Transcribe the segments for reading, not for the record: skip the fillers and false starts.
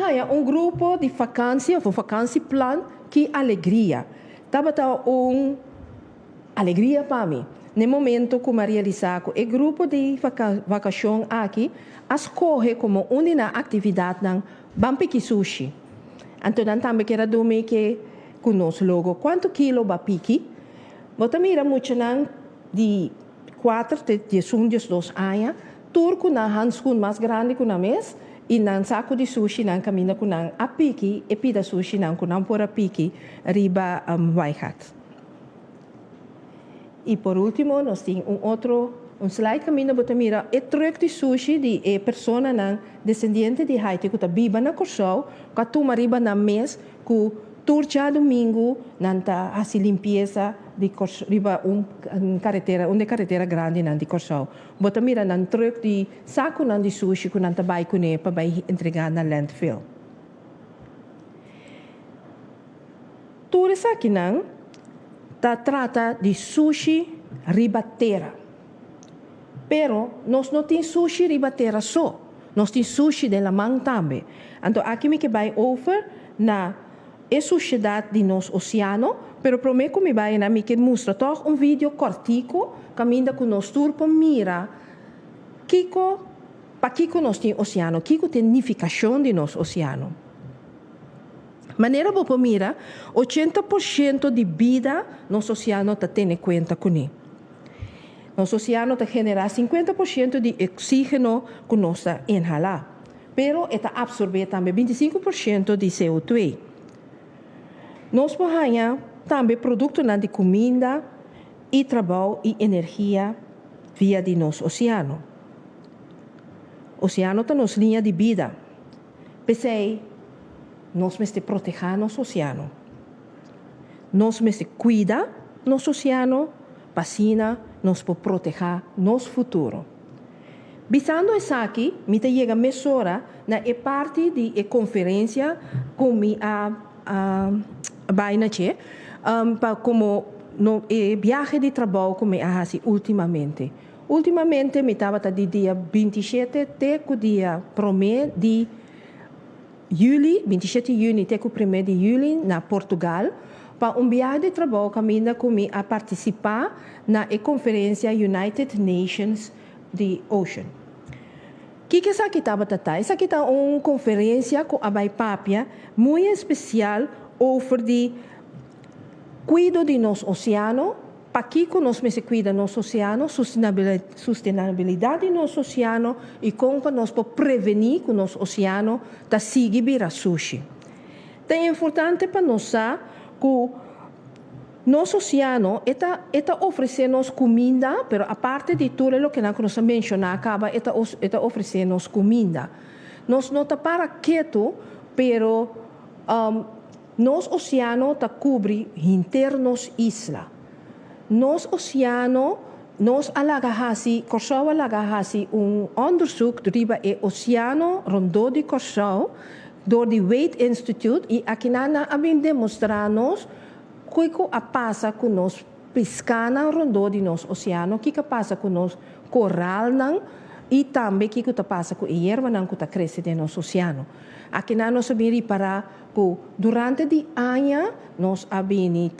há grupo de vakansie of een vakansieplan que alegria. Tabata alegria para mim. No momento que eu realizar o grupo de vacação aqui, escolhe como uma atividade na Bampiki Sushi. Então, também quero dizer que conosco logo quanto quilo ba piki. Bota mira muito de 4 de 2 anos, turco na handskoen mais grande que na mês, e na saco de sushi na caminho com a piki, e pida sushi na com por a piki, riba Waihat. E por último, nós temos slide caminho bota mira, e truck de sushi de persona na descendente de Haiti que tá biba na Corsol, que toma riba na mês, que turja domingo nanta assim limpeza de riba carretera grande na de Corsol. Bota mira na truck de saco na de sushi que nanta vai com para vai entregar na landfill. Tudo isso aqui não trata de sushi ribatera. Pero nós não temos sushi ribatera só. Nós temos sushi de la mão também. Então aqui me que vai over na sociedade de nosso oceano, pero prometo me vai na me que mostra toch vídeo cortico, caminha com nós turpo mira para Kiko nós temos oceano, Kiko tem nificação de nosso oceano. Maneira boa mira, 80% de vida nosso oceano está tendo conta com ele. Nosso oceano está generando 50% de oxígeno que nós inhalamos, pero está absorvendo também 25% de CO2. Nós podemos também produto de comida e trabalho e energia via de nosso oceano. O oceano está nos linha de vida. Pensei, nós temos proteger nosso oceano. Nós temos cuidar nosso oceano, para nós proteger nosso futuro. Visando isso aqui, me chega a mesura na parte de conferência com a Bainache, como no viagem de trabalho como eu fiz ultimamente. Ultimamente, me estava de dia 27 até o dia 1 de julho, 27 de junho até o 1 de julho, na Portugal, para viagem de trabalho caminho comigo a participar na conferência United Nations de Ocean. O que essa aqui estava tratando? Essa aqui está uma conferência com a Baipapia muito especial over de cuidado de nosso oceano, para que nós me cuida nosso oceano, sustentabilidade do nosso oceano e como nós podemos prevenir que o nosso oceano está seguindo virar sushi. É importante para nós que nosso oceano está oferecendo comida, mas a parte de tudo o que nós mencionamos, está oferecendo comida. Nós não está para quieto, pero nosso oceano está cobre internos isla. Nosso oceano, nós alagahasi, Corsau alagahasi onderzoek riba oceano rondom de Corsau door de Wade Institute e aqui na abin demonstrarnos que a passa com nós pescana rondom de nosso oceano, que passa com nós coral não e também que passa com a erva não que está crescendo no nosso oceano. Aqui na nós abin reparar que durante de ano nós abin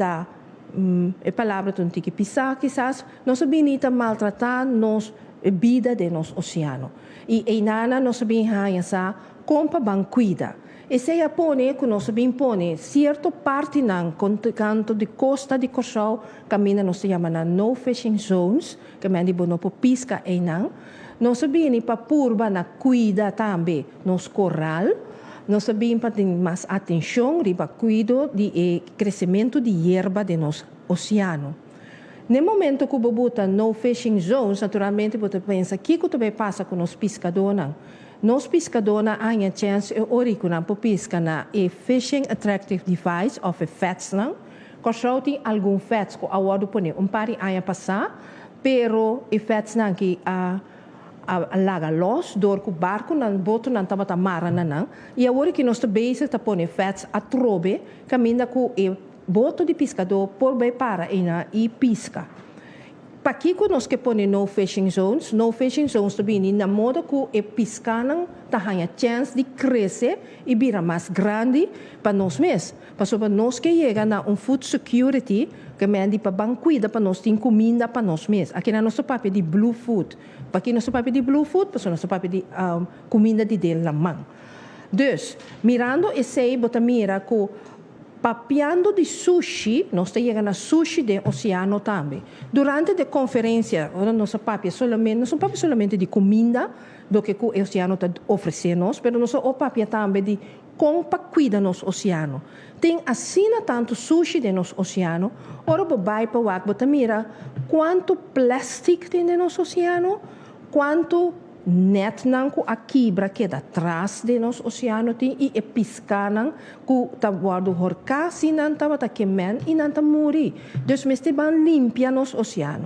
a palavra que pisar quizás nós abin maltratar nos vida de nosso oceano. E em nana nós abin essa compa bancuida. E se a pone que nós abin pone certo parte não canto de costa de Corsau caminha nós chama na no fishing zones que mandi bono po pisca em não nós abin para purba na cuida também nos coral. Nós sabemos para ter mais atenção para cuidar do crescimento de erva de nosso oceano. No momento que você bota no fishing zones, naturalmente você pensa, o que também passa com os pescadores? Nos pescadores têm a chance de originar para pescar na fishing attractive device ou fats. Porque tem alguns fats que a hora põe par de anos passar, pero fats não que a laga los door ku barco nan boto nan tabata mara nan e agora que nós bezig tá pone fats a trobe caminha ku boto de pescador por bem para e pisca aqui que nós que põe no fishing zones também na modo que é piscanam tá ganha chance de crescer e virar mais grande para nós mesmos. Para nós que chega na food security, que mende para bancuida para nós ter comida para nós mesmos. Aqui na nosso papel de blue food. Para aqui nosso papel de blue food, para nosso papel de comida de dele na mão. Dus, mirando esse bota mira que papiando de sushi, nós chegamos a sushi do oceano também. Durante a conferência, nosso papi solamente, não papi solamente de comida do que o oceano está oferecendo, mas nosso papi também de como cuida nosso oceano. Tem assim tanto sushi de nosso oceano, ora vai para o bota mira quanto plástico tem no nosso oceano, quanto net nanku a quebra que da atrás de nosso oceano tem e piscanan ku ta guardo horca si nanta bata kemen e nanta muri. Dus mesti ban limpia nosso oceano.